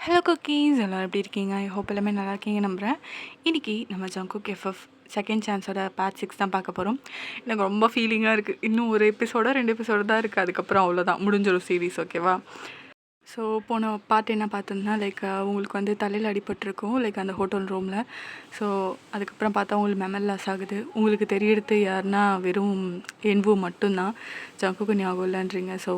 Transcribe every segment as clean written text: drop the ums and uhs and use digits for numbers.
Hello cookies எல்லோரும் எப்படி இருக்கீங்க? ஐ ஹோப் எல்லாமே நல்லா இருக்கீங்க நம்புகிறேன். இன்றைக்கி நம்ம ஜங்குக் எஃப்எஃப் செகண்ட் சான்ஸோட பார்ட் 6 தான் பார்க்க போகிறோம். எனக்கு ரொம்ப ஃபீலிங்காக இருக்குது. இன்னும் ஒரு எபிசோடோ 2 எபிசோடு தான் இருக்குது. அதுக்கப்புறம் அவ்வளோதான், முடிஞ்சிடும் சீரீஸ். ஓகேவா? ஸோ போன பார்ட் என்ன பார்த்தோம்னா உங்களுக்கு வந்து தலையில் அடிபட்டிருக்கும் அந்த ஹோட்டல் ரூமில். ஸோ அதுக்கப்புறம் பார்த்தா உங்களுக்கு மெமரி லாஸ் ஆகுது. உங்களுக்கு தெரியறது யாருன்னா வெறும் என்வு மட்டும்தான். ஜங்குக்கு ஞாபகம் இல்லைன்றீங்க. ஸோ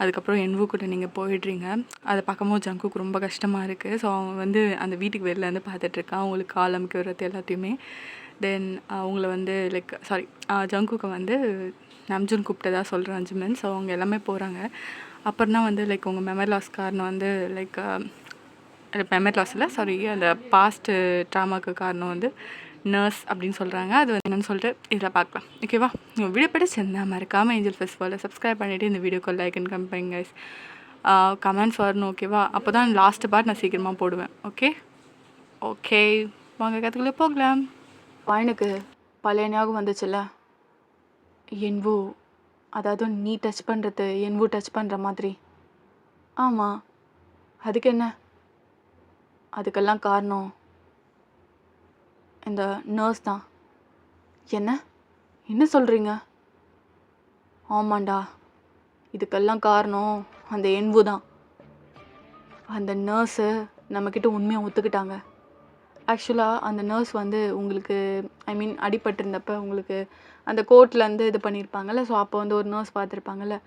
அதுக்கப்புறம் என்வு கூட நீங்கள் போயிடுறீங்க. அதை பார்க்கும்போது ஜங்குக்கு ரொம்ப கஷ்டமாக இருக்குது. ஸோ அவங்க வந்து அந்த வீட்டுக்கு வெளிலேருந்து பார்த்துட்ருக்கான் அவங்களுக்கு கால் அமுக்கி விடுறது எல்லாத்தையுமே. தென் அவங்கள வந்து ஜங்குக்கு வந்து நம்ஜுன் கூப்பிட்டதா சொல்கிறேன் அஞ்சுமன். ஸோ அவங்க எல்லாமே போகிறாங்க. அப்புறம் தான் வந்து உங்கள் மெமரி லாஸ் காரணம் வந்து மெமரி லாஸ் இல்லை, அந்த பாஸ்ட்டு ட்ராமாவுக்கு காரணம் வந்து நர்ஸ் அப்படின்னு சொல்கிறாங்க. அது வந்து என்னென்னு சொல்லிட்டு இதில் பார்க்கலாம். ஓகேவா? நீங்கள் வீடியோ பிடிச்சிருந்தா மறக்காமல் ஏஞ்சல் ஃபெஸ்டிவலில் சப்ஸ்கிரைப் பண்ணிவிட்டு இந்த வீடியோக்கு லைக் அண்ட் கமெண்ட் பண்ணுங்க கைஸ். கமெண்ட்ஸ் வரணும். ஓகேவா? அப்போ தான் லாஸ்ட்டு பார்ட் நான் சீக்கிரமாக போடுவேன். ஓகே வாங்க கற்றுக்குள்ளே போகலாம். பையனுக்கு பழைய ஞாபகம் வந்துச்சுல்ல, என்வோ, அதாவது நீ டச் பண்ணுறது என்வு டச் பண்ணுற மாதிரி. ஆமாம், அதுக்கு என்ன? அதுக்கெல்லாம் காரணம் இந்த நர்ஸ் தான். என்ன சொல்கிறீங்க? ஆமாண்டா, இதுக்கெல்லாம் காரணம் அந்த என்வு தான். அந்த நர்ஸு நம்மக்கிட்ட உண்மையாக ஒத்துக்கிட்டாங்க. ஆக்சுவலாக அந்த நர்ஸ் வந்து உங்களுக்கு அடிபட்டிருந்தப்போ உங்களுக்கு அந்த கோர்ட்லேருந்து இது பண்ணியிருப்பாங்கள்ல. ஸோ அப்போ வந்து ஒரு நர்ஸ் பார்த்துருப்பாங்கள்ல.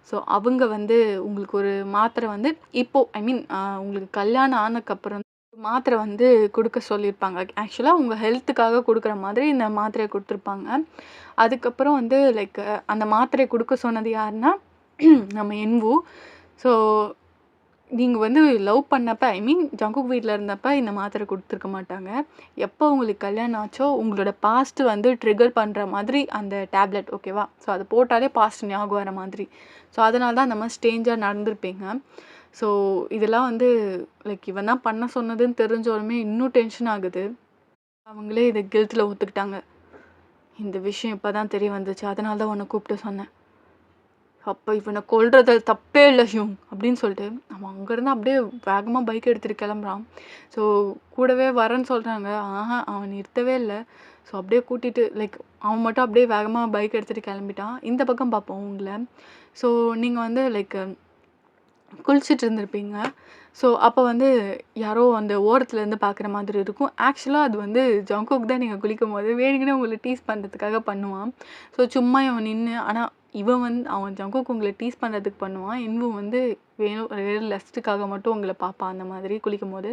ஸோ அவங்க வந்து உங்களுக்கு ஒரு மாத்திரை வந்து இப்போது உங்களுக்கு கல்யாணம் ஆனதுக்கப்புறம் மாத்திரை வந்து கொடுக்க சொல்லியிருப்பாங்க. ஆக்சுவலாக உங்கள் ஹெல்த்துக்காக கொடுக்குற மாதிரி இந்த மாத்திரையை கொடுத்துருப்பாங்க. அதுக்கப்புறம் வந்து அந்த மாத்திரையை கொடுக்க சொன்னது யாருன்னா நம்ம என்வு. ஸோ நீங்கள் வந்து லவ் பண்ணப்போ ஜங்குக் வீட்டில் இருந்தப்போ இந்த மாத்திரை கொடுத்துருக்க மாட்டாங்க. எப்போ உங்களுக்கு கல்யாணம் ஆச்சோ உங்களோட பாஸ்ட்டு வந்து ட்ரிகர் பண்ணுற மாதிரி அந்த டேப்லெட். ஓகேவா? ஸோ அது போட்டாலே பாஸ்ட் ஞாபகம் வர மாதிரி. ஸோ அதனால தான் அந்த மாதிரி ஸ்டேஞ்சாக நடந்திருப்பீங்க. ஸோ இதெல்லாம் வந்து இவன் தான் பண்ண சொன்னதுன்னு தெரிஞ்சோலுமே இன்னும் டென்ஷன் ஆகுது. அவங்களே இதை கில்ட்டில் ஒத்துக்கிட்டாங்க. இந்த விஷயம் இப்போ தான் தெரிய வந்துச்சு, அதனால தான் உன்னை கூப்பிட்டு சொன்னேன். அப்போ இவனை கொல்றது தப்பே இல்லை ஹியூங் அப்படின்னு சொல்லிட்டு அவன் அங்கேருந்து அப்படியே வேகமாக பைக் எடுத்துகிட்டு கிளம்புறான். ஸோ கூடவே வரேன்னு சொல்கிறாங்க. அவன் நிறுத்தவே இல்லை. ஸோ அப்படியே கூட்டிகிட்டு அவன் மட்டும் அப்படியே வேகமாக பைக் எடுத்துகிட்டு கிளம்பிட்டான். இந்த பக்கம் பார்ப்போம் உங்களை. ஸோ நீங்கள் வந்து குளிச்சுட்டு இருந்திருப்பீங்க. ஸோ அப்போ வந்து யாரோ அந்த ஓரத்துலேருந்து பார்க்குற மாதிரி இருக்கும். ஆக்சுவலாக அது வந்து ஜங்குக் தான் நீங்கள் குளிக்கும் போது வேணுங்கன்னு உங்களை டீஸ் பண்ணுறதுக்காக பண்ணுவான். ஸோ சும்மா இவன் நின்று, ஆனால் இவன் வந்து அவன் ஜங்குக் உங்களை டீஸ் பண்ணுறதுக்கு பண்ணுவான். இவன் வந்து வேறு லஸ்ட்டுக்காக மட்டும் உங்களை பார்ப்பான் அந்த மாதிரி குளிக்கும் போது.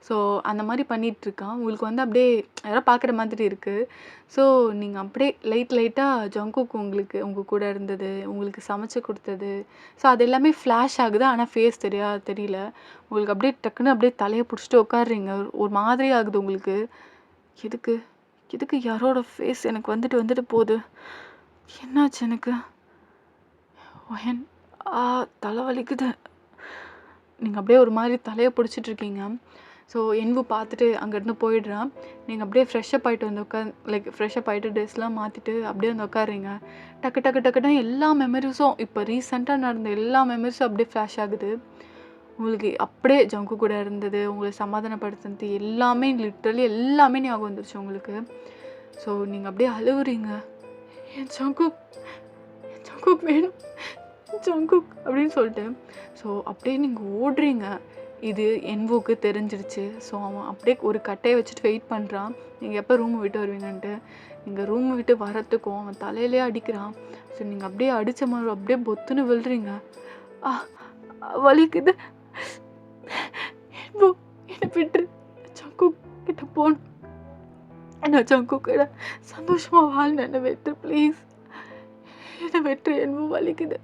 ஸோ அந்த மாதிரி பண்ணிகிட்ருக்கான். உங்களுக்கு வந்து அப்படியே யாரோ பார்க்குற மாதிரி இருக்குது. ஸோ நீங்கள் அப்படியே லைட்டாக ஜங்குக் உங்கள் கூட இருந்தது, உங்களுக்கு சமைச்சு கொடுத்தது, ஸோ அது எல்லாமே ஃப்ளாஷ் ஆகுது. ஆனால் ஃபேஸ் தெரியல. உங்களுக்கு அப்படியே டக்குன்னு அப்படியே தலையை பிடிச்சிட்டு உட்காடுறீங்க. ஒரு மாதிரி ஆகுது உங்களுக்கு. எதுக்கு யாரோட ஃபேஸ் எனக்கு வந்துட்டு போகுது? என்னாச்சு எனக்கு? தலை வலிக்குது. நீங்கள் அப்படியே ஒரு மாதிரி தலையை பிடிச்சிட்ருக்கீங்க. ஸோ என்வு பார்த்துட்டு அங்கேருந்து போயிடுறான். நீங்கள் அப்படியே ஃப்ரெஷ்ஷப் ஆகிட்டு வந்து ஃப்ரெஷ்ஷப் ஆகிட்டு ட்ரெஸ்லாம் மாற்றிட்டு அப்படியே வந்து உட்காடுறீங்க. டக்குன்னு எல்லா மெமரிஸும் இப்போ ரீசெண்டாக நடந்த எல்லா மெமரிஸும் அப்படியே ஃப்ளாஷ் ஆகுது. உங்களுக்கு அப்படியே ஜங்கு கூட இருந்தது, உங்களை சமாதானப்படுத்துனது எல்லாமே லிட்ரலி எல்லாமே ஞாபகம் வந்துருச்சு உங்களுக்கு. ஸோ நீங்கள் அப்படியே அழுவுறீங்க. என் ஜங்குக் வேணும், ஜங்குக் அப்படின்னு சொல்லிட்டு. ஸோ அப்படியே நீங்கள் ஓடுறீங்க. இது என்வுக்கு தெரிஞ்சிருச்சு. ஸோ அவன் அப்படியே ஒரு கட்டையை வச்சுட்டு வெயிட் பண்ணுறான், நீங்கள் எப்போ ரூமை விட்டு வருவீங்கன்ட்டு. நீங்கள் ரூமை விட்டு வரத்துக்கும் அவன் தலையிலே அடிக்கிறான். ஸோ நீங்கள் அப்படியே அடித்த மாதிரி அப்படியே பொத்துன்னு விழுறீங்க. வலிக்குது. என்வு என்னை விட்டுரு, ஜங்குக் கிட்ட போகணும், நான் ஜங்குக் கிட்ட சந்தோஷமாக வாழ்ந்து என்னை விட்டுரு ப்ளீஸ், என்னை விட்டுரு, என்வு வலிக்குது,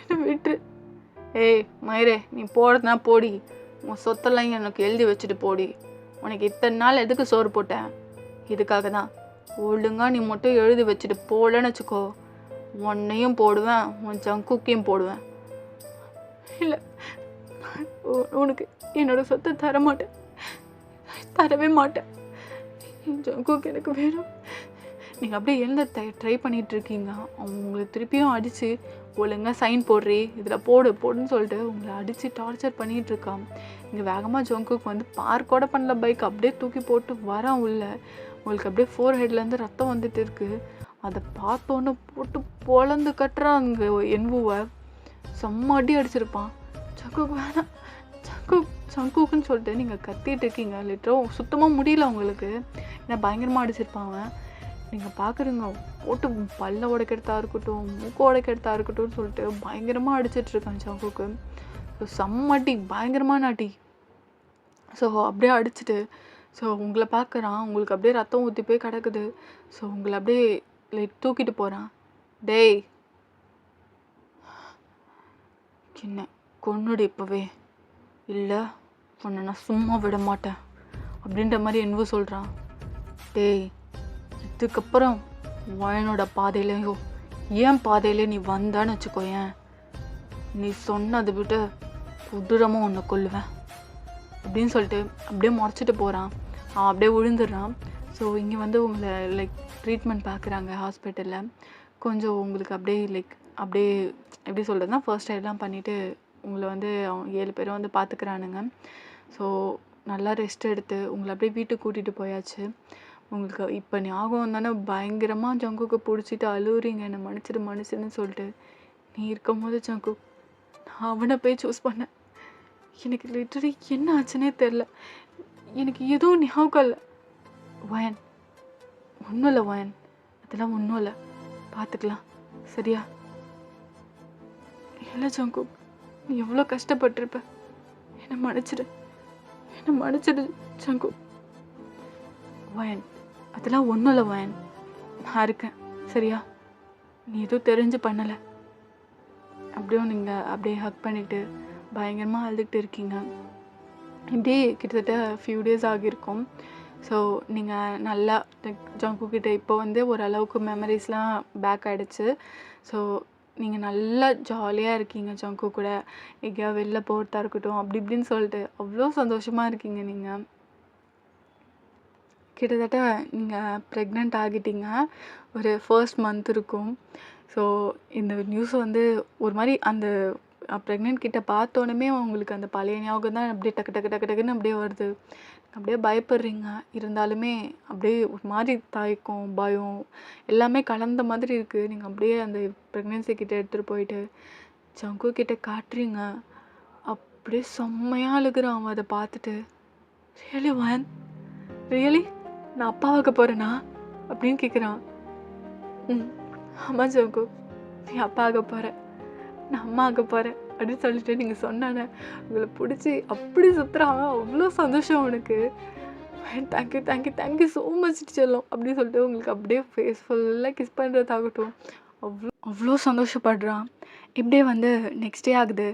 என்னை விட்டுரு. ஏய் மயிரே, நீ போடுறதுனா போடி, உன் சொத்தெல்லாம் எனக்கு எழுதி வச்சுட்டு போடி. உனக்கு இத்தனை நாள் எதுக்கு சோறு போட்டேன்? இதுக்காக தான். ஒழுங்கா நீ மட்டும் எழுதி வச்சுட்டு போடலன்னு வச்சுக்கோ, உன்னையும் போடுவேன், உன் ஜங்குக்கையும் போடுவேன். இல்லை, உனக்கு என்னோட சொத்தை தரவே மாட்டேன். ஜங்குக் எனக்கு வேணும். நீங்கள் அப்படியே எழுந்த ட்ரை பண்ணிகிட்ருக்கீங்க. அவங்க உங்களை திருப்பியும் அடித்து ஒழுங்கா சைன் போடுறி, இதில் போடு போடுன்னு சொல்லிட்டு உங்களை அடித்து டார்ச்சர் பண்ணிகிட்டு இருக்கான். இங்கே வேகமாக ஜங்குக்கு வந்து பார்க்கோட பண்ணல பைக் அப்படியே தூக்கி போட்டு வரான் உள்ள. உங்களுக்கு அப்படியே ஃபோர் ஹெட்லேருந்து ரத்தம் வந்துட்டு இருக்குது. அதை பார்த்தோன்னே போட்டு பொழந்து கட்டுறான் அங்கே என்வுவை. செம்ம அடி அடிச்சிருப்பான். ஜங்குக்கு வேணாம் சங்குக்குன்னு சொல்லிட்டு நீங்கள் கத்திட்டு இருக்கீங்க. லிட்டரும் சுத்தமாக முடியல உங்களுக்கு, ஏன்னா பயங்கரமாக அடிச்சிருப்பாங்க. நீங்கள் பார்க்குறீங்க போட்டு பல்ல உடைக்கிறதா இருக்கட்டும், மூக்க உடைக்கிறதா இருக்கட்டும்னு சொல்லிட்டு பயங்கரமாக அடிச்சிட்ருக்கான் சங்குக்கு. ஸோ செம்மட்டி பயங்கரமான அடி. ஸோ அப்படியே அடிச்சுட்டு ஸோ உங்களை பார்க்குறான். உங்களுக்கு அப்படியே ரத்தம் ஊற்றி போய் கிடக்குது. ஸோ உங்களை அப்படியே தூக்கிட்டு போகிறான். டேய் என்ன கொன்னுடு இப்போவே, இல்லை உன்னை நான் சும்மா விட மாட்டேன் அப்படின்ற மாதிரி என்னவோ சொல்கிறான். டேய் இதுக்கப்புறம் வயனோட பாதையிலையோ ஏன் பாதையிலே நீ வந்தான்னு வச்சுக்கோயேன், நீ சொன்னதை விட்டு கொடூரமாக உன்னை கொல்லுவேன் அப்படின்னு சொல்லிட்டு அப்படியே முறைச்சிட்டு போகிறான். அவன் அப்படியே விழுந்துடுறான். ஸோ இங்கே வந்து உங்களை ட்ரீட்மெண்ட் பார்க்குறாங்க ஹாஸ்பிட்டலில். கொஞ்சம் உங்களுக்கு அப்படியே அப்படியே எப்படி சொல்கிறதுனா ஃபர்ஸ்ட் எய்ட்லாம் பண்ணிவிட்டு உங்களை வந்து 7 பேரும் வந்து பார்த்துக்கிறானுங்க. ஸோ நல்லா ரெஸ்ட் எடுத்து உங்களை அப்படியே வீட்டுக்கு கூட்டிகிட்டு போயாச்சு. உங்களுக்கு இப்போ ஞாபகம் தானே பயங்கரமாக ஜங்குக்கு பிடிச்சிட்டு அழுவுறீங்க, என்னை மன்னிச்சிடுன்னு சொல்லிட்டு. நீ இருக்கும் போது ஜங்கு நான் அவனை போய் சூஸ் பண்ணேன். எனக்கு லிட்டரலி என்ன ஆச்சுன்னே தெரில. எனக்கு எதுவும் ஞாபகம் இல்லை. வயன் ஒன்றும் இல்லை வயன், அதெல்லாம் ஒன்றும் இல்லை, பார்த்துக்கலாம் சரியா? இல்லை ஜங்கு நீ எவ்வளோ கஷ்டப்பட்டிருப்ப, என்னை மன்னிச்சிடு ஜங்கு. வயன் அதெல்லாம் ஒன்றும் இல்லை வயன், நான் இருக்கேன் சரியா? நீ எதுவும் தெரிஞ்சு பண்ணலை. அப்படியே நீங்கள் அப்படியே ஹக் பண்ணிவிட்டு பயங்கரமாக அழுதுகிட்டு இருக்கீங்க. இப்படியே கிட்டத்தட்ட ஃபியூ டேஸ் ஆகியிருக்கும். ஸோ நீங்கள் நல்லா ஜங்குக்கிட்ட இப்போ வந்து ஓரளவுக்கு மெமரிஸ்லாம் பேக் ஆகிடுச்சு. ஸோ நீங்கள் நல்லா ஜாலியாக இருக்கீங்க ஜங்கு கூட. எங்கேயா வெளில போகிறதா இருக்கட்டும் அப்படி இப்படின்னு சொல்லிட்டு அவ்வளோ சந்தோஷமாக இருக்கீங்க. நீங்கள் கிட்டத்தட்ட நீங்கள் ப்ரெக்னென்ட் ஆகிட்டீங்க. ஒரு ஃபர்ஸ்ட் மந்த் இருக்கும். ஸோ இந்த நியூஸ் வந்து ஒரு மாதிரி அந்த ப்ரெக்னென்ட் கிட்ட பார்த்தோன்னே உங்களுக்கு அந்த பழைய ஞாபகம் தான் அப்படியே டக்குன்னு அப்படியே வருது. அப்படியே பயப்படுறீங்க. இருந்தாலுமே அப்படியே ஒரு மாதிரி தயக்கம் பயம் எல்லாமே கலந்த மாதிரி இருக்குது. நீங்கள் அப்படியே அந்த ப்ரெக்னென்சி கிட்ட எடுத்துகிட்டு போயிட்டு ஜங்கு கிட்ட காட்டுறீங்க. அப்படியே செம்மையாக அழுகுறான் அவன் அதை பார்த்துட்டு. ரியலி வயன், ரியலி நான் அப்பாவாக்க போகிறேனா அப்படின்னு கேட்குறான். ஆமாம் ஜங்கு நீ அப்பா ஆக போகிற, நான் அம்மா ஆக போகிறேன் அப்படின்னு சொல்லிட்டு நீங்கள் சொன்னானே உங்களை பிடிச்சி அப்படி சுற்றுறான். அவ்வளோ சந்தோஷம் அவனுக்கு. தேங்க்யூ ஸோ மச் செல்லம் அப்படின்னு சொல்லிட்டு உங்களுக்கு அப்படியே ஃபேஸ் ஃபுல்லாக கிஸ் பண்ணுறதாகட்டும் அவ்வளோ சந்தோஷப்படுறான். இப்படியே வந்து நெக்ஸ்ட் டே ஆகுது.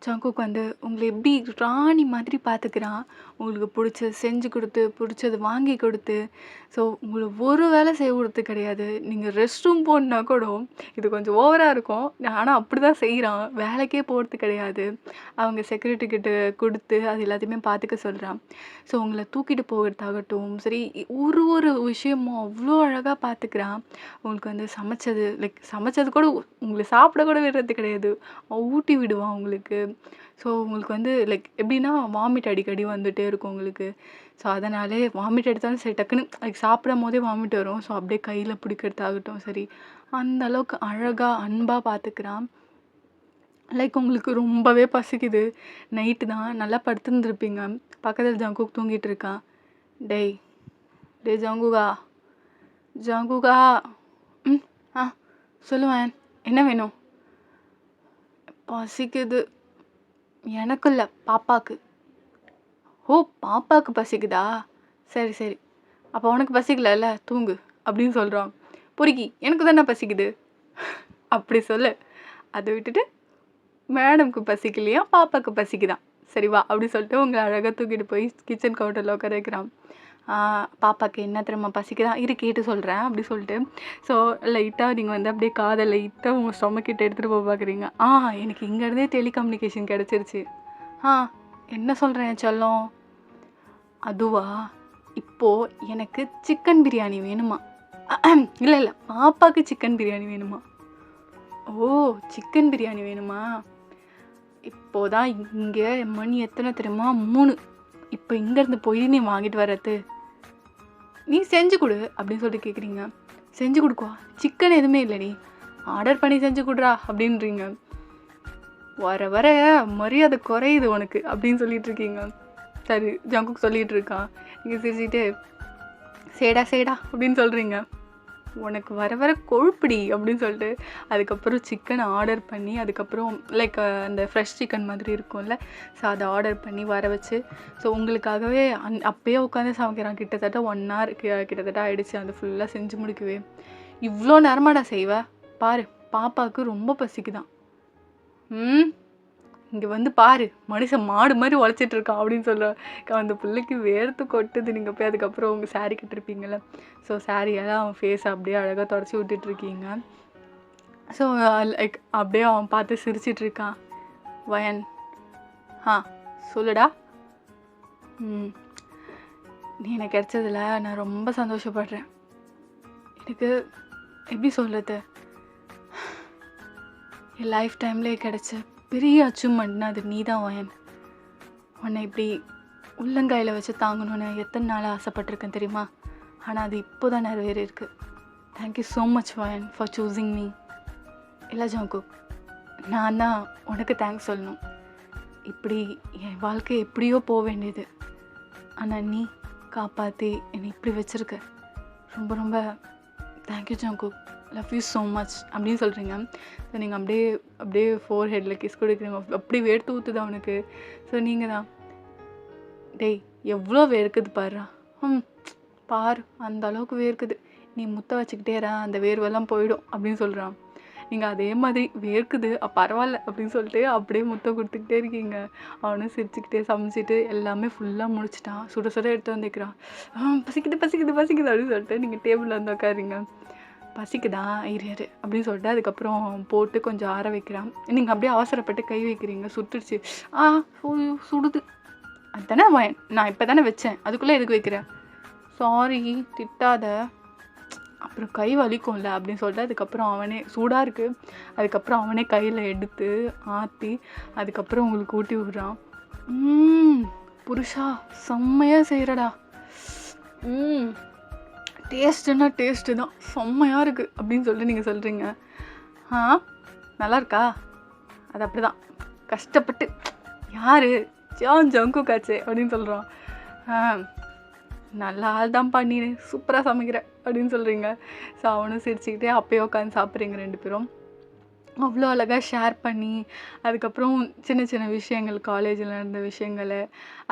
ஜங்குக்கு வந்து உங்களை எப்படி ராணி மாதிரி பார்த்துக்கிறான். உங்களுக்கு பிடிச்சது செஞ்சு கொடுத்து பிடிச்சது வாங்கி கொடுத்து. ஸோ உங்களை ஒரு வேலை செய்ய கொடுத்து கிடையாது. நீங்கள் ரெஸ்ட் ரூம் போகணுன்னா கூட இது கொஞ்சம் ஓவராக இருக்கும், ஆனால் அப்படி தான் செய்கிறான். வேலைக்கே போகிறது கிடையாது. அவங்க செக்யூரிட்டிக்கிட்ட கொடுத்து அது எல்லாத்தையுமே பார்த்துக்க சொல்கிறான். ஸோ உங்களை தூக்கிட்டு போகிறதாகட்டும் சரி ஒரு விஷயமும் அவ்வளோ அழகாக பார்த்துக்கிறான். உங்களுக்கு வந்து சமைச்சது கூட உங்களை சாப்பிட கூட விடுறது கிடையாது, ஊட்டி விடுவான் உங்களுக்கு. ஸோ உங்களுக்கு வந்து எப்படின்னா வாமிட் அடிக்கடி வந்துகிட்டே இருக்கும் உங்களுக்கு. ஸோ அதனாலே வாமிட் எடுத்தாலும் சரி டக்குன்னு சாப்பிடும் போதே வாமிட் வரும். ஸோ அப்படியே கையில் பிடிக்கிறதாகட்டும் சரி அந்த அளவுக்கு அழகாக அன்பாக பார்த்துக்கிறான். உங்களுக்கு ரொம்பவே பசிக்குது. நைட்டு தான் நல்லா படுத்துருந்துருப்பீங்க. பக்கத்தில் ஜங்குக் தூங்கிட்டு இருக்கான். டேய் ஜங்குகா சொல்லுவேன், என்ன வேணும்? பசிக்குது. எனக்கு இல்லை, பாப்பாக்கு. ஓ பாப்பாவுக்கு பசிக்குதா? சரி அப்போ உனக்கு பசிக்கல தூங்கு அப்படின்னு சொல்கிறான். பொறுக்கி எனக்கு தானே பசிக்குது அப்படி சொல்லு. அதை விட்டுட்டு மேடம்க்கு பசிக்கலையா பாப்பாவுக்கு பசிக்குதான் சரி வா அப்படி சொல்லிட்டு உங்களை அழகாக தூக்கிட்டு போய் கிச்சன் கவுண்டரில் உட்கார வைக்கிறான். பாப்பாவுக்கு என்ன திரும்ப பசிக்குதான் கேட்டு சொல்கிறேன் அப்படி சொல்லிட்டு. ஸோ லைட்டாக நீங்கள் வந்து அப்படியே காதை லைட்டாக உங்கள் ஸ்டொமக்கிட்ட எடுத்துகிட்டு போய் பார்க்குறீங்க. எனக்கு இங்கேருந்தே டெலிகம்யூனிகேஷன் கிடச்சிருச்சு. என்ன சொல்கிறேன் செல்லம்? அதுவா, இப்போது எனக்கு சிக்கன் பிரியாணி வேணுமா? இல்லை பாப்பாவுக்கு சிக்கன் பிரியாணி வேணுமா? ஓ! சிக்கன் பிரியாணி வேணுமா? இப்போதான் இங்க மணி எத்தனை தெரியுமா? 3. இப்போ இங்கேருந்து போய் நீ வாங்கிட்டு வர்றது? நீ செஞ்சு கொடு அப்படின்னு சொல்லிட்டு கேட்குறீங்க. செஞ்சு கொடுக்குவா? சிக்கன் எதுவுமே இல்லைடி, ஆர்டர் பண்ணி செஞ்சு கொடுறா அப்படின்றீங்க. வர வர மரியாதை குறையுது உனக்கு அப்படின்னு சொல்லிட்டு இருக்கீங்க. சரி, ஜங்குக் சொல்லிட்டு இருக்கான். நீங்கள் சிரிச்சுட்டு சேடா சேடா அப்படின்னு சொல்கிறீங்க. உனக்கு வர வர கொழுப்புடி அப்படின்னு சொல்லிட்டு அதுக்கப்புறம் சிக்கனை ஆர்டர் பண்ணி, அதுக்கப்புறம் லைக் அந்த ஃப்ரெஷ் சிக்கன் மாதிரி இருக்கும்ல, ஸோ அதை ஆர்டர் பண்ணி வர வச்சு, ஸோ உங்களுக்காகவே அப்பயே உட்காந்து சமைக்கிறான். கிட்டத்தட்ட 1 hour கிட்டத்தட்ட ஆயிடுச்சு அது ஃபுல்லாக செஞ்சு முடிக்கவே. இவ்வளோ நேரமாடா செய்வ? பாரு, பாப்பாவுக்கு ரொம்ப பசிக்குதான். இங்கே வந்து பாரு, மனுஷன் மாடு மாதிரி உழைச்சிட்டு இருக்கான் அப்படின்னு சொல்ல அந்த பிள்ளைக்கு வேர்த்து கொட்டுது. நீங்கள் போய் அதுக்கப்புறம் உங்கள் சாரீ கட்டிருப்பீங்கள்ல, ஸோ சாரியெல்லாம் அவன் ஃபேஸ் அப்படியே அழகாக தொடச்சி விட்டுட்ருக்கீங்க. ஸோ லைக் அப்படியே அவன் பார்த்து சிரிச்சிட்டு இருக்கான். வயன், சொல்லுடா. நீ எனக்கு கிடைச்சதில் நான் ரொம்ப சந்தோஷப்படுறேன். எனக்கு எப்படி சொல்கிறது, என் லைஃப் டைம்லேயே கிடைச்ச பெரிய அச்சீவ்மெண்ட்னா அது நீ தான் வயன். உன்னை இப்படி உள்ளங்கையில் வச்சு தாங்கணுன்னு எத்தனை நாள் ஆசைப்பட்டிருக்கேன் தெரியுமா? ஆனால் அது இப்போ தான் நிறைவேறியிருக்கு. தேங்க்யூ ஸோ மச் வயன் ஃபார் சூஸிங் மீ. இல்லை ஜங்குக், நான் தான் உனக்கு தேங்க்ஸ் சொல்லணும். இப்படி என் வாழ்க்கை எப்படியோ போக வேண்டியது, ஆனால் நீ காப்பாற்றி என்னை இப்படி வச்சுருக்க. ரொம்ப ரொம்ப thank you Jungkook, love you so much அப்படின்னு சொல்கிறீங்க. ஸோ நீங்கள் அப்படியே அப்படியே ஃபோர் ஹெட்டில் கிஸ் கொடுக்குறீங்க. அப்படி வேர்த்து ஊற்றுது அவனுக்கு. ஸோ நீங்கள் தான், டேய் எவ்வளோ வேர்க்குது பாருறா. பாரு, அந்த அளவுக்கு வேர்க்குது, நீ முத்த வச்சுக்கிட்டேரா, அந்த வேர்வெல்லாம் போயிடும் அப்படின்னு சொல்கிறான். நீங்கள் அதே மாதிரி வேர்க்குது பரவாயில்ல அப்படின்னு சொல்லிட்டு அப்படியே முத்தம் கொடுத்துக்கிட்டே இருக்கீங்க. அவனும் சிரிச்சுக்கிட்டே சமைச்சிட்டு எல்லாமே ஃபுல்லாக முடிச்சிட்டான். சுட சுட எடுத்து வந்துக்கிறான். பசிக்குது பசிக்குது பசிக்குது அப்படின்னு சொல்லிட்டு நீங்கள் டேபிளில் வந்து உட்காருங்க. பசிக்குதா இரு அப்படின்னு சொல்லிட்டு அதுக்கப்புறம் போட்டு கொஞ்சம் ஆற வைக்கிறான். நீங்கள் அப்படியே அவசரப்பட்டு கை வைக்கிறீங்க. சுட்டுடுச்சு. சுடுது. அதுதானே நான் இப்போ தானே வச்சேன், அதுக்குள்ளே எதுக்கு வைக்கிறேன்? சாரி, திட்டாத, அப்புறம் கை வலிக்கும்ல அப்படின்னு சொல்லிட்டு அதுக்கப்புறம் அவனே சூடாக இருக்குது, அதுக்கப்புறம் அவனே கையில் எடுத்து ஆற்றி அதுக்கப்புறம் உங்களுக்கு ஊட்டி விடுறான். புருஷா செம்மையாக செய்கிறடா. டேஸ்ட்டுன்னா டேஸ்ட்டு தான், செம்மையாக இருக்குது அப்படின்னு சொல்லிட்டு நீங்கள் சொல்கிறீங்க. நல்லா இருக்கா? அது அப்படி தான் கஷ்டப்பட்டு யார் ஜங்குக் காச்சே அப்படின்னு சொல்கிறான். நல்லா ஆள் தான் பண்ணி சூப்பராக சமைக்கிற அப்படின்னு சொல்கிறீங்க. ஸோ அவனும் சிரிச்சுக்கிட்டே அப்பயே உட்காந்து சாப்பிட்றீங்க 2 பேரும். அவ்வளோ அழகாக ஷேர் பண்ணி அதுக்கப்புறம் சின்ன சின்ன விஷயங்கள், காலேஜில் நடந்த விஷயங்களை,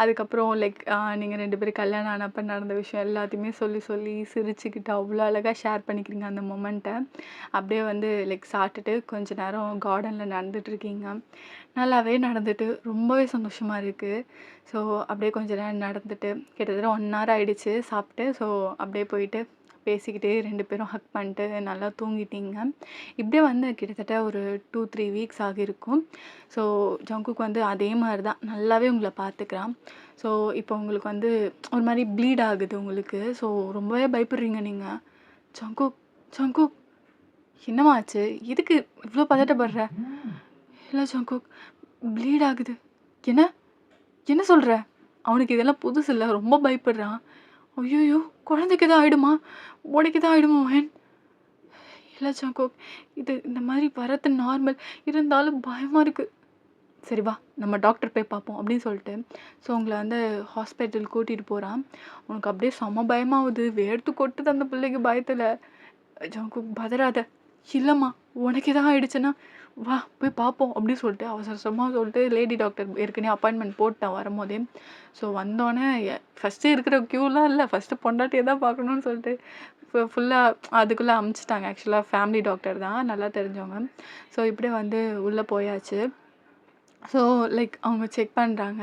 அதுக்கப்புறம் லைக் நீங்கள் 2 பேரும் கல்யாணம் ஆனப்போ நடந்த விஷயம் எல்லாத்தையுமே சொல்லி சொல்லி சிரிச்சுக்கிட்டு அவ்வளோ அழகாக ஷேர் பண்ணிக்கிறீங்க அந்த மொமெண்ட்டை. அப்படியே வந்து லைக் சாப்பிட்டுட்டு கொஞ்ச நேரம் கார்டனில் நடந்துகிட்ருக்கீங்க. நல்லாவே நடந்துட்டு ரொம்பவே சந்தோஷமாக இருக்குது. ஸோ அப்படியே கொஞ்ச நேரம் நடந்துட்டு கிட்டத்தட்ட 1 hour ஆகிடுச்சு சாப்பிட்டு. ஸோ அப்படியே போயிட்டு பேசிக்கிட்டே 2 பேரும் ஹக் பண்ணிட்டு நல்லா தூங்கிட்டீங்க. இப்படியே வந்து கிட்டத்தட்ட ஒரு 2-3 வீக்ஸ் ஆகியிருக்கும். ஸோ ஜங்குக் வந்து அதே மாதிரி தான் நல்லாவே உங்களை பார்த்துக்கிறான். ஸோ இப்போ உங்களுக்கு வந்து ஒரு மாதிரி ப்ளீட் ஆகுது உங்களுக்கு. ஸோ ரொம்பவே பயப்படுறீங்க நீங்கள். ஜங்குக் ஜங்குக் என்னமாச்சு, எதுக்கு இவ்வளோ பதட்டப்படுற? இல்லை ஜங்குக், ப்ளீட் ஆகுது. என்ன என்ன சொல்கிற? அவனுக்கு இதெல்லாம் புதுசு இல்லை, ரொம்ப பயப்படுறான். ஐயோ, குழந்தைக்கு எதாவது ஆகிடுமா, உனக்கு எதாவது ஆகிடுமா வயன்? இல்லை ஜங்குக், இது இந்த மாதிரி வரது நார்மல், இருந்தாலும் பயமாக இருக்குது. சரி வா நம்ம டாக்டர் போய் பார்ப்போம் அப்படின்னு சொல்லிட்டு ஸோ உங்களை வந்து ஹாஸ்பிட்டல் கூட்டிகிட்டு போகிறான். உனக்கு அப்படியே செம பயமாகுது, வேர்த்து கொட்டுது அந்த பிள்ளைக்கு பயத்தில். ஜங்குக் பதறாத. இல்லைம்மா, உனக்கு எதாவது ஆகிடுச்சுன்னா வா போய் பார்ப்போம் அப்படின்னு சொல்லிட்டு அவசரமாக சொல்லிட்டு லேடி டாக்டர் ஏற்கனவே அப்பாயின்மெண்ட் போட்டேன் வரும்போதே. ஸோ வந்தோடனே ஃபஸ்ட்டு இருக்கிற க்யூலாம் இல்லை, ஃபஸ்ட்டு பொண்டாட்டியை தான் பார்க்கணுன்னு சொல்லிட்டு ஃபுல்லாக அதுக்குள்ளே அமுச்சிட்டாங்க. ஆக்சுவலாக ஃபேமிலி டாக்டர் தான், நல்லா தெரிஞ்சவங்க. ஸோ இப்படியே வந்து உள்ளே போயாச்சு. ஸோ லைக் அவங்க செக் பண்ணுறாங்க.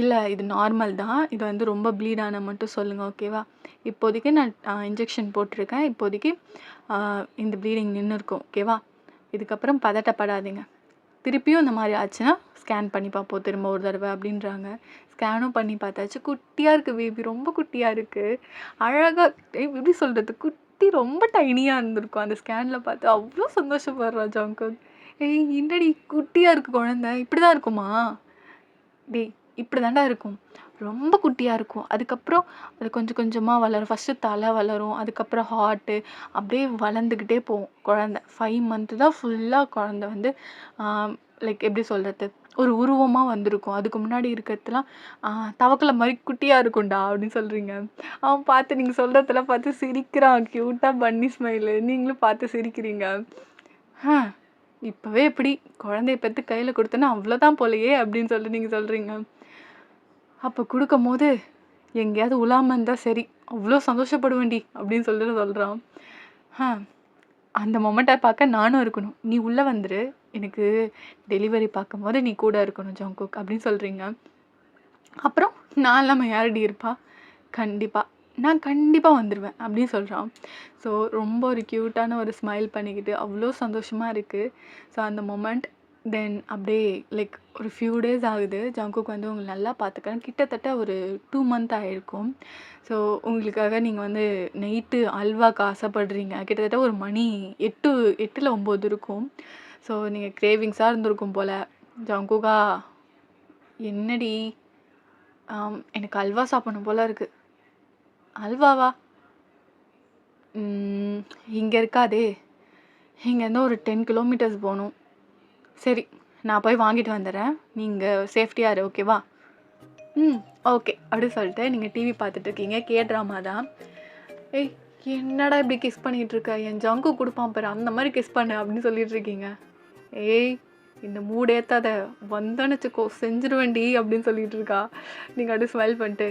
இல்லை இது நார்மல் தான், இது வந்து ரொம்ப ப்ளீட் ஆனால் மட்டும் சொல்லுங்கள் ஓகேவா? இப்போதைக்கு நான் இன்ஜெக்ஷன் போட்டிருக்கேன், இப்போதைக்கு இந்த ப்ளீடிங் நின்று இருக்கும் ஓகேவா? இதுக்கப்புறம் பதட்டப்படாதீங்க, திருப்பியும் இந்த மாதிரி ஆச்சுன்னா ஸ்கேன் பண்ணி பார்ப்போம் திரும்ப ஒரு தடவை அப்படின்றாங்க. ஸ்கேனும் பண்ணி பார்த்தாச்சு. குட்டியாக இருக்குது பேபி, ரொம்ப குட்டியாக இருக்குது, அழகாக எப்படி சொல்கிறது, குட்டி ரொம்ப டைனியாக இருந்திருக்கும். அந்த ஸ்கேனில் பார்த்து அவ்வளோ சந்தோஷப்படுறான் ஜங்குக். ஏய் என்னடி குட்டியாக இருக்கு குழந்தை, இப்படி தான் இருக்குமா? டேய் இப்படி தாண்டா இருக்கும். ரொம்ப குட்டியாக இருக்கும். அதுக்கப்புறம் அது கொஞ்சம் கொஞ்சமாக வளரும். ஃபஸ்ட்டு தலை வளரும், அதுக்கப்புறம் ஹார்ட்டு, அப்படியே வளர்ந்துக்கிட்டே போகும் குழந்த. 5 மந்த்து தான் ஃபுல்லாக குழந்த வந்து லைக் எப்படி சொல்கிறது, ஒரு உருவமாக வந்திருக்கும். அதுக்கு முன்னாடி இருக்கிறதுலாம் தவக்கலை மாதிரி குட்டியாக இருக்கும்டா அப்படின்னு சொல்கிறீங்க. அவன் பார்த்து நீங்கள் சொல்கிறதெல்லாம் பார்த்து சிரிக்கிறான். க்யூட்டாக பன்னி ஸ்மைலு. நீங்களும் பார்த்து சிரிக்கிறீங்க. இப்போவே எப்படி குழந்தைய பெற்று கையில் கொடுத்தேன்னா அவ்வளோதான் போலையே அப்படின்னு சொல்லி நீங்கள் சொல்கிறீங்க. அப்போ கொடுக்கும்போது எங்கேயாவது உலாம இருந்தால் சரி, அவ்வளோ சந்தோஷப்படுவேண்டி அப்படின்னு சொல்லிட்டு சொல்கிறான். அந்த மொமெண்ட்டை பார்க்க நானும் இருக்கணும். நீ உள்ளே வந்துரு, எனக்கு டெலிவரி பார்க்கும்போது நீ கூட இருக்கணும் ஜங்குக் அப்படின்னு சொல்கிறீங்க. அப்புறம் நான் இல்லாமல் யாரடி இருப்பா? நான் கண்டிப்பாக வந்துடுவேன் அப்படின்னு சொல்கிறான். ஸோ ரொம்ப ஒரு க்யூட்டான ஒரு ஸ்மைல் பண்ணிக்கிட்டு அவ்வளோ சந்தோஷமாக இருக்குது. ஸோ அந்த மொமெண்ட் தென் அப்படியே லைக் ஒரு ஃபியூ டேஸ் ஆகுது. ஜங்குக் வந்து உங்களை நல்லா பார்த்துக்கிறேன். கிட்டத்தட்ட ஒரு 2 மந்த் ஆகிருக்கும். ஸோ உங்களுக்காக நீங்கள் வந்து நைட்டு அல்வாக்கு ஆசைப்படுறீங்க. கிட்டத்தட்ட ஒரு மணி 8 8 9 இருக்கும். ஸோ நீங்கள் கிரேவிங்ஸாக இருந்திருக்கும் போல். ஜங்குகா என்னடி எனக்கு அல்வா சாப்பிடணும் போல் இருக்குது. அல்வாவா? இங்கே இருக்காதே, இங்கேருந்து ஒரு 10 கிலோமீட்டர்ஸ் போகணும். சரி நான் போய் வாங்கிட்டு வந்துடுறேன், நீங்கள் சேஃப்டியாக இரு, ஓகேவா? ஓகே அப்படி சொல்லிட்டு நீங்கள் டிவி பார்த்துட்டு இருக்கீங்க. ட்ராமா தான். ஏய் என்னடா இப்படி கிஸ் பண்ணிகிட்டு இருக்க, என் ஜங்கு கொடுப்பான் பாரு அந்த மாதிரி கிஸ் பண்ணு அப்படின்னு சொல்லிட்டு இருக்கீங்க. ஏய் இந்த மூடு ஏற்றாத, வந்தனுச்சுக்கோ செஞ்சிருவேண்டி அப்படின்னு சொல்லிட்டு இருக்கா. நீங்கள் அப்படியே ஸ்மைல் பண்ணிட்டு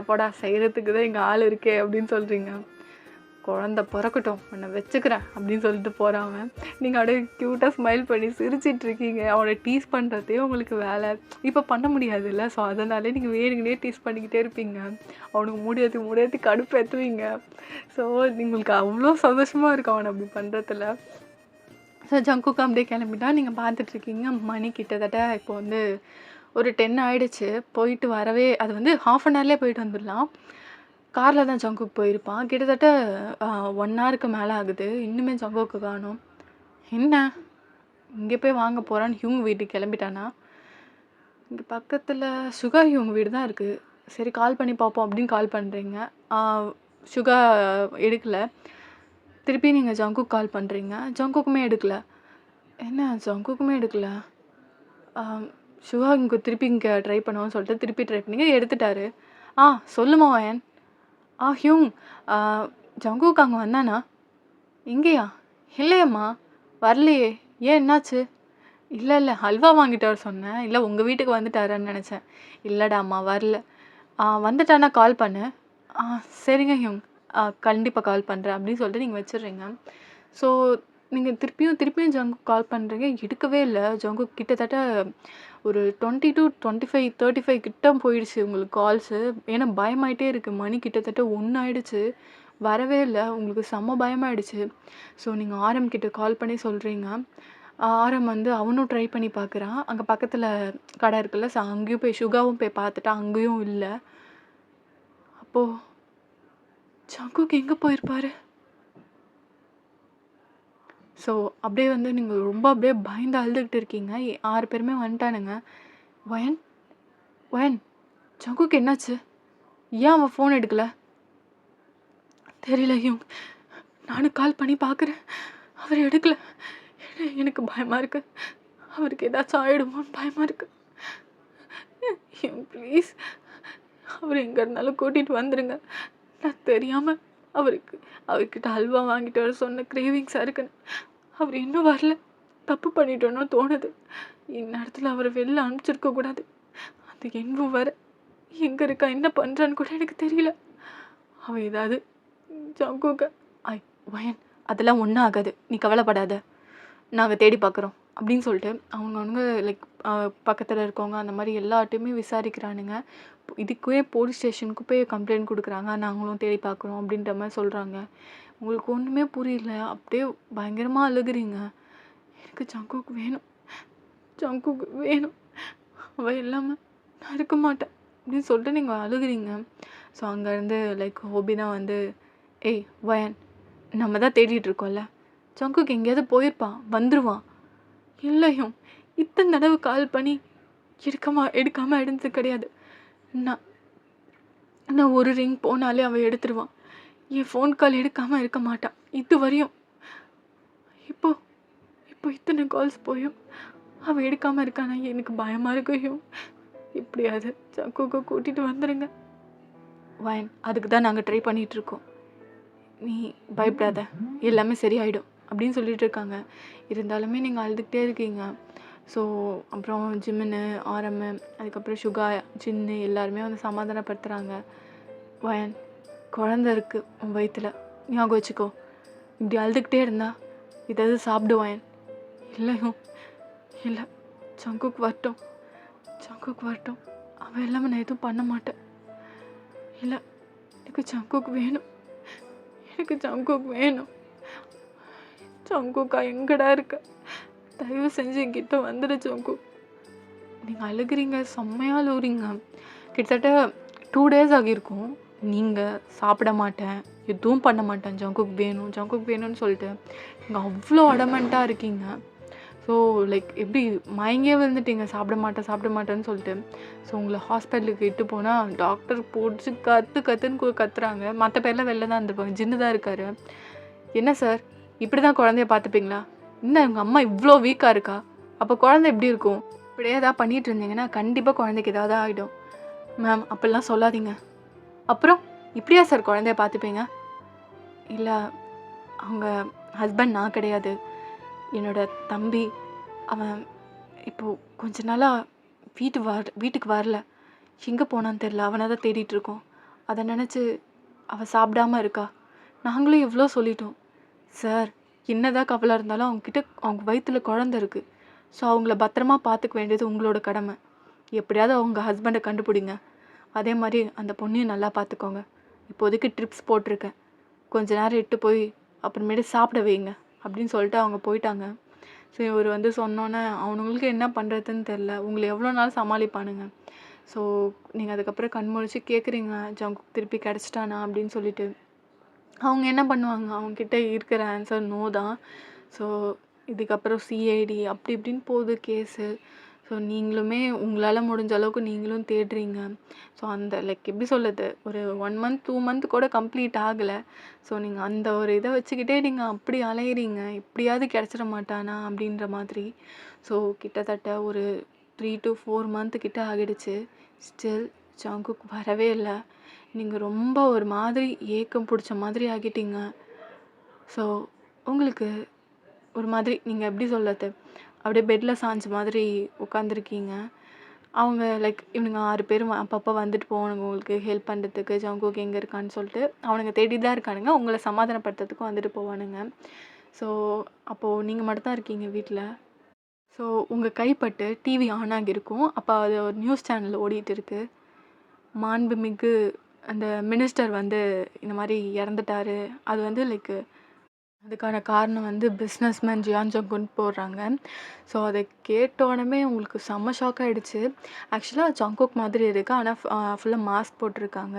போடா செய்கிறதுக்கு தான் எங்கள் ஆள் இருக்கே அப்படின்னு சொல்கிறீங்க. குழந்த பிறக்கட்டும் உன்னை வச்சுக்கிறேன் அப்படின்னு சொல்லிட்டு போகிறாங்க. நீங்கள் அப்படியே க்யூட்டாக ஸ்மைல் பண்ணி சிரிச்சிட்ருக்கீங்க. அவனை டீஸ் பண்ணுறதே உங்களுக்கு வேலை. இப்போ பண்ண முடியாதுல்ல, ஸோ அதனாலே நீங்கள் வேணுங்கனே டீஸ் பண்ணிக்கிட்டே இருப்பீங்க. அவனுக்கு முடியாத்தி கடுப்பேற்றுவீங்க. ஸோ உங்களுக்கு அவ்வளோ சந்தோஷமாக இருக்கும் அவனை அப்படி பண்ணுறதுல. ஸோ ஜங்குக்கு அப்படியே கிளம்பிட்டா. நீங்கள் பார்த்துட்ருக்கீங்க. மணி கிட்டத்தட்ட இப்போ வந்து ஒரு 10 ஆகிடுச்சு. போயிட்டு வரவே அது வந்து ½ அன் ஹவர்லேயே போயிட்டு வந்துடலாம். காரில் தான் ஜங்குக்கு போயிருப்பான். கிட்டத்தட்ட 1 ஹவருக்கு மேலே ஆகுது. இன்னுமே ஜங்குக்கு காணோம். என்ன இங்கே போய் வாங்க போகிறான்னு ஹியூங் வீட்டுக்கு கிளம்பிட்டானா? இங்கே பக்கத்தில் சுகா ஹியூங் வீடு தான் இருக்குது. சரி கால் பண்ணி பார்ப்போம் அப்படின்னு கால் பண்ணுறீங்க. சுகா எடுக்கலை. திருப்பி நீங்கள் ஜங்குக்கு கால் பண்ணுறீங்க. ஜங்குக்குமே எடுக்கலை. என்ன ஜங்குக்குமே எடுக்கலை? சுகா இங்கே திருப்பி இங்கே ட்ரை பண்ணுவோன்னு சொல்லிட்டு திருப்பி ட்ரை பண்ணிங்க, எடுத்துட்டாரு. சொல்லுமா வயன்? ஹியூங் ஜங்குக்கு அங்கே வந்தானா? எங்கேயா? இல்லையம்மா வரலையே. ஏன் என்னாச்சு? இல்லை ஹல்வா வாங்கிட்டு வர சொன்னேன். இல்லை உங்கள் வீட்டுக்கு வந்துட்டாருன்னு நினச்சேன். இல்லைடாம்மா வரல. வந்துட்டானா கால் பண்ணு. சரிங்க ஹியூங், கண்டிப்பாக கால் பண்ணுறேன் அப்படின்னு சொல்லிட்டு நீங்கள் வச்சிடுறீங்க. ஸோ நீங்கள் திருப்பியும் ஜங்குக்கு கால் பண்ணுறீங்க, எடுக்கவே இல்லை. ஜங்குக்கு கிட்டத்தட்ட ஒரு 20 to 25 35 கிட்ட போயிடுச்சு உங்களுக்கு கால்ஸு. ஏன்னா பயமாயிட்டே இருக்குது. மணி கிட்டத்தட்ட 1 ஆகிடுச்சு. வரவே இல்லை. உங்களுக்கு செம்ம பயமாயிடுச்சு. ஸோ நீங்கள் ஆரம் கிட்ட கால் பண்ணி சொல்கிறீங்க. ஆரம் வந்து அவனும் ட்ரை பண்ணி பார்க்குறான். அங்கே பக்கத்தில் கடை இருக்குல்ல, ஸோ அங்கேயும் போய் சுகாவும் போய் பார்த்துட்டா, அங்கேயும் இல்லை. அப்போது ஜங்குக்கு எங்கே போயிருப்பாரு? ஸோ அப்படியே வந்து நீங்கள் ரொம்ப அப்படியே பயந்து அழுதுகிட்டு இருக்கீங்க. 6 பேருமே வந்துட்டானுங்க. வயன் ஜங்குக்கு என்னாச்சு? ஏன் அவன் ஃபோன் எடுக்கலை? தெரியல ஹியூங், நானும் கால் பண்ணி பார்க்குறேன், அவர் எடுக்கலை. எனக்கு பயமாக இருக்குது. அவருக்கு ஏதாச்சும் ஆகிடுமோன்னு பயமாக இருக்குது. ஹியூங் ப்ளீஸ், அவர் எங்கே இருந்தாலும் கூட்டிகிட்டு வந்துடுங்க. நான் தெரியாமல் அவர்கிட்ட அல்வா வாங்கிட்டு வர சொன்ன கிரேவிங்ஸாக இருக்குன்னு. அவர் இன்னும் வரல. தப்பு பண்ணிட்டோன்னு தோணுது. இந்நேரத்தில் அவரை வெளில அனுப்பிச்சிருக்கக்கூடாது. அது இன்னும் வர எங்கே இருக்கா, என்ன பண்ணுறான்னு கூட எனக்கு தெரியல. அவன் ஏதாவது ஜங்குக்கு வயன் அதெல்லாம் ஒன்றும் ஆகாது, நீ கவலைப்படாத, நாங்கள் தேடி பார்க்குறோம் அப்படின்னு சொல்லிட்டு அவங்க லைக் பக்கத்தில் இருக்கவங்க அந்த மாதிரி எல்லாட்டையுமே விசாரிக்கிறானுங்க. இதுக்குவே போலீஸ் ஸ்டேஷனுக்கு போய் கம்ப்ளைண்ட் கொடுக்குறாங்க, நாங்களும் தேடி பார்க்குறோம் அப்படின்ற மாதிரி சொல்கிறாங்க. உங்களுக்கு ஒன்றுமே புரியல, அப்படியே பயங்கரமாக அழுகுறீங்க. எனக்கு ஜங்குக்கு வேணும், அவள் இல்லாமல் நான் இருக்க மாட்டேன் அப்படின்னு சொல்லிட்டு நீங்கள் அழுகுறீங்க. ஸோ அங்கேருந்து லைக் ஹோபி தான் வந்து, ஏய் வயன் நம்ம தான் தேடிட்டு இருக்கோம்ல. ஜங்குக் எங்கேயாவது போயிருப்பான், வந்துருவான். இல்லையும் இத்தனை தடவை கால் பண்ணி எடுக்காமல் இருந்தது கிடையாது. நான் நான் ஒரு ரிங் போனாலே அவன் எடுத்துருவான். என் ஃபோன் கால் எடுக்காமல் இருக்க மாட்டான் இது வரையும். இப்போ இப்போ இத்தனை கால்ஸ் போயும் அவன் எடுக்காமல் இருக்கானா எனக்கு பயமாக இருக்கையும். எப்படியாவது ஜங்குக்கை கூட்டிகிட்டு வந்துடுங்க. வயன், அதுக்கு தான் நாங்கள் ட்ரை பண்ணிகிட்ருக்கோம். நீ பயப்படாத, எல்லாமே சரியாயிடும் அப்படின்னு சொல்லிட்டு இருக்காங்க. இருந்தாலுமே நீங்கள் அழுதுகிட்டே இருக்கீங்க. ஸோ அப்புறம் ஜிம்மின்னு ஆரம்பு, அதுக்கப்புறம் சுகா, சின்னு எல்லாருமே வந்து சமாதானப்படுத்துகிறாங்க. வயன், குழந்த இருக்குது உன் வயிற்றுல, ஞாபகம் வச்சுக்கோ. இப்படி அழுதுகிட்டே இருந்தா ஏதாவது சாப்பிடு வயன். இல்லையும் இல்லை, ஜங்குக் வரட்டும், ஜங்குக் வரட்டும். அவன் எல்லாமே நான் எதுவும் பண்ண மாட்டேன். இல்லை, எனக்கு ஜங்குக் வேணும், எனக்கு ஜங்குக் வேணும். ஜங்குக்கா எங்கடா இருக்க? தயவு செஞ்சு என்கிட்ட வந்துடு ஜங்குக். நீங்கள் அழுகிறீங்க, செம்மையாக அழுகுறீங்க. கிட்டத்தட்ட 2 days ஆகியிருக்கும். நீங்கள் சாப்பிட மாட்டேன், எதுவும் பண்ண மாட்டேன், ஜங்குக் வேணும் ஜங்குக் வேணும்னு சொல்லிட்டு நீங்கள் அவ்வளோ அடமெண்ட்டாக இருக்கீங்க. ஸோ லைக் எப்படி மயங்கே விழுந்துட்டீங்க, சாப்பிட மாட்டேன்னு சொல்லிட்டு. ஸோ உங்களை ஹாஸ்பிட்டலுக்கு இட்டு போனால் டாக்டர் போட்டு கத்துன்னு கத்துறாங்க. மற்ற பேர்லாம் வெளில தான் இருந்திருப்பாங்க, ஜின்னு தான் இருக்காரு. என்ன சார் இப்படி தான் குழந்தைய பார்த்துப்பீங்களா? இன்னும் உங்கள் அம்மா இவ்வளோ வீக்காக இருக்கா? அப்போ குழந்தை எப்படி இருக்கும்? இப்படியே ஏதாவது பண்ணிகிட்டு இருந்தீங்கன்னா கண்டிப்பாக குழந்தைக்கு ஏதாவது ஆகிடும். மேம் அப்படிலாம் சொல்லாதீங்க. அப்புறம் இப்படியா சார் குழந்தைய பார்த்துப்பீங்க? இல்லை, அவங்க ஹஸ்பண்ட் நான் கிடையாது, என்னோட தம்பி. அவன் இப்போது கொஞ்ச நாளாக வீட்டுக்கு வரல, எங்கே போனான்னு தெரில. அவனை தான் தேடிட்டுருக்கோம். அதை நினச்சி அவள் சாப்பிடாம இருக்கா. நாங்களும் எவ்வளோ சொல்லிட்டோம் சார், என்னதான் கவலை இருந்தாலும் அவங்க வயிற்றுல குழந்தை இருக்குது. ஸோ அவங்கள பத்திரமா பார்த்துக்க வேண்டியது உங்களோட கடமை. எப்படியாவது அவங்க ஹஸ்பண்டை கண்டுபிடிங்க. அதே மாதிரி அந்த பொண்ணையும் நல்லா பார்த்துக்கோங்க. இப்போதைக்கு ட்ரிப்ஸ் போட்டிருக்கேன், கொஞ்ச நேரம் இட்டு போய் அப்புறமேட்டு சாப்பிட வைங்க அப்படின்னு சொல்லிட்டு அவங்க போயிட்டாங்க. ஸோ இவர் வந்து சொன்னோன்னே அவனுங்களுக்கு என்ன பண்ணுறதுன்னு தெரில. உங்களை எவ்வளோ நாள் சமாளிப்பானுங்க. ஸோ நீங்கள் அதுக்கப்புறம் கண்முழிச்சு கேட்குறீங்க ஜங்குக் திருப்பி கிடச்சிட்டானா அப்படின்னு சொல்லிட்டு. அவங்க என்ன பண்ணுவாங்க, அவங்கக்கிட்ட இருக்கிற ஆன்சர் நோ தான். ஸோ இதுக்கப்புறம் சிஐடி அப்படி இப்படின்னு போகுது கேஸு. ஸோ நீங்களுமே உங்களால் முடிஞ்ச அளவுக்கு நீங்களும் தேடுறீங்க. ஸோ அந்த லைக் எப்படி சொல்லுது, ஒரு 1 month 2 month கூட கம்ப்ளீட் ஆகலை. ஸோ நீங்கள் அந்த ஒரு இதை வச்சுக்கிட்டே நீங்கள் அப்படி அலையிறீங்க, எப்படியாவது கிடச்சிட மாட்டானா அப்படின்ற மாதிரி. ஸோ கிட்டத்தட்ட ஒரு 3 to 4 month கிட்ட ஆகிடுச்சு. ஸ்டில் ஜங்குக் வரவே இல்லை. நீங்கள் ரொம்ப ஒரு மாதிரி ஏக்கம் பிடிச்ச மாதிரி ஆகிட்டீங்க. ஸோ உங்களுக்கு ஒரு மாதிரி நீங்கள் எப்படி சொல்லுறது, அப்படியே பெட்டில் சாஞ்ச மாதிரி உட்காந்துருக்கீங்க. அவங்க லைக் இவனுங்க 6 பேரும் அப்பப்போ வந்துட்டு போவானுங்க உங்களுக்கு ஹெல்ப் பண்ணுறதுக்கு, ஜங்குக் எங்கே இருக்கான்னு சொல்லிட்டு. அவனுங்க தேடி தான் இருக்கானுங்க, உங்களை சமாதானப்படுத்துறதுக்கும் வந்துட்டு போவானுங்க. ஸோ அப்போது நீங்கள் மட்டும்தான் இருக்கீங்க வீட்டில். ஸோ உங்கள் கைப்பட்டு டிவி ஆன் ஆகியிருக்கும். அப்போ அது ஒரு நியூஸ் சேனல் ஓடிட்டு இருக்கு. மாண்புமிகு அந்த மினிஸ்டர் வந்து இந்த மாதிரி இறந்துட்டாரு. அது வந்து லைக் அதுக்கான காரணம் வந்து பிஸ்னஸ்மேன் ஜியான் ஜங்குன்னு போடுறாங்க. ஸோ அதை கேட்டோடனே உங்களுக்கு செம்ம ஷாக் ஆகிடுச்சு. ஆக்சுவலாக ஜங்குக் மாதிரி இருக்குது, ஆனால் ஃபுல்லாக மாஸ்க் போட்டிருக்காங்க.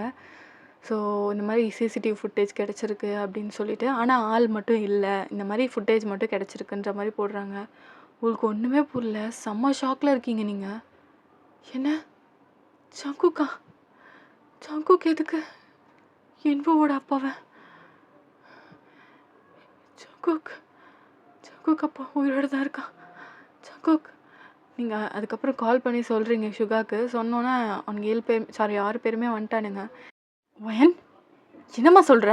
ஸோ இந்த மாதிரி சிசிடிவி ஃபுட்டேஜ் கிடச்சிருக்கு அப்படின்னு சொல்லிட்டு, ஆனால் ஆள் மட்டும் இல்லை, இந்த மாதிரி ஃபுட்டேஜ் மட்டும் கிடச்சிருக்குன்ற மாதிரி போடுறாங்க. உங்களுக்கு ஒன்றுமே புரியல, செம்ம ஷாக்கில் இருக்கீங்க நீங்கள். என்ன ஜங்குக்கா? ஜங்குக் எதுக்கு என்போட அப்பாவை? ஜங்குக் அப்பா உயிரோடு தான் இருக்கான். ஜங்குக், நீங்கள் அதுக்கப்புறம் கால் பண்ணி சொல்கிறீங்க சுகாக்கு. சொன்னோன்னே அவனுங்க 6 பேருமே வந்துட்டானுங்க. வயன், என்னம்மா சொல்கிற?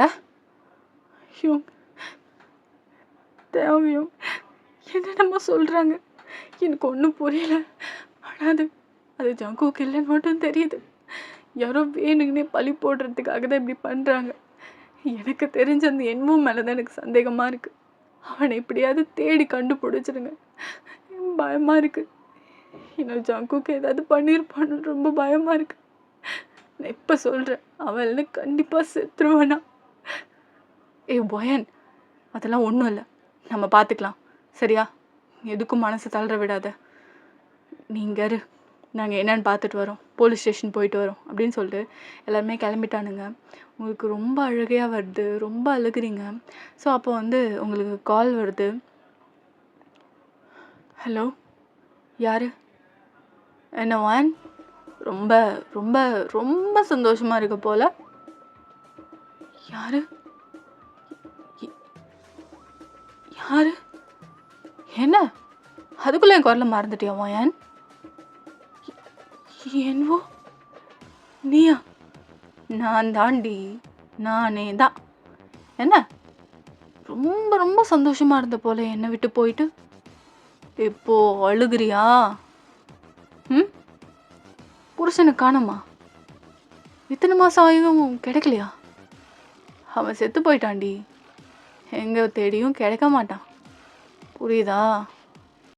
தேவையும் என்னென்னம்மா சொல்கிறாங்க, எனக்கு ஒன்றும் புரியல. ஆனால் அது ஜங்குக் இல்லைன்னு மட்டும் தெரியுது. யாரோ வேணுங்கன்னே பழி போடுறதுக்காக தான் இப்படி பண்ணுறாங்க. எனக்கு தெரிஞ்ச அந்த எண்மும் மேலே தான் எனக்கு சந்தேகமாக இருக்குது. அவனை எப்படியாவது தேடி கண்டுபிடிச்சிருங்க, பயமாக இருக்குது. இன்னும் ஜங்குக்கு ஏதாவது பண்ணியிருப்பான்னு ரொம்ப பயமாக இருக்குது. நான் இப்போ சொல்கிறேன், அவள் கண்டிப்பாக செத்துருவானா? போயன், அதெல்லாம் ஒன்றும் இல்லை, நம்ம பார்த்துக்கலாம் சரியா? எதுக்கும் மனசு தளர விடாத. நீங்கள் நாங்கள் என்னன்னு பார்த்துட்டு வரோம், போலீஸ் ஸ்டேஷன் போயிட்டு வரோம் அப்படின்னு சொல்லிட்டு எல்லாருமே கிளம்பிட்டானுங்க. உங்களுக்கு ரொம்ப அழுகையாக வருது, ரொம்ப அழுகுறீங்க. ஸோ அப்போ வந்து உங்களுக்கு கால் வருது. ஹலோ, யார்? என்ன வான்? ரொம்ப ரொம்ப ரொம்ப சந்தோஷமாக இருக்க போல. யார்? யார்? என்ன அதுக்குள்ளே என் குரலை மறந்துட்டியா வான்? என்னவோ நீயா? நான் தாண்டி, நானே தான். என்ன ரொம்ப ரொம்ப சந்தோஷமா இருந்த போல என்னை விட்டு போயிட்டு இப்போ அழுகுறியா? ம், புருஷனை காணோமா? இத்தனை மாதம் ஆகியும் கிடைக்கலையா? அவன் செத்து போயிட்டான்டி, எங்கே தேடியும் கிடைக்க மாட்டான். புரியுதா?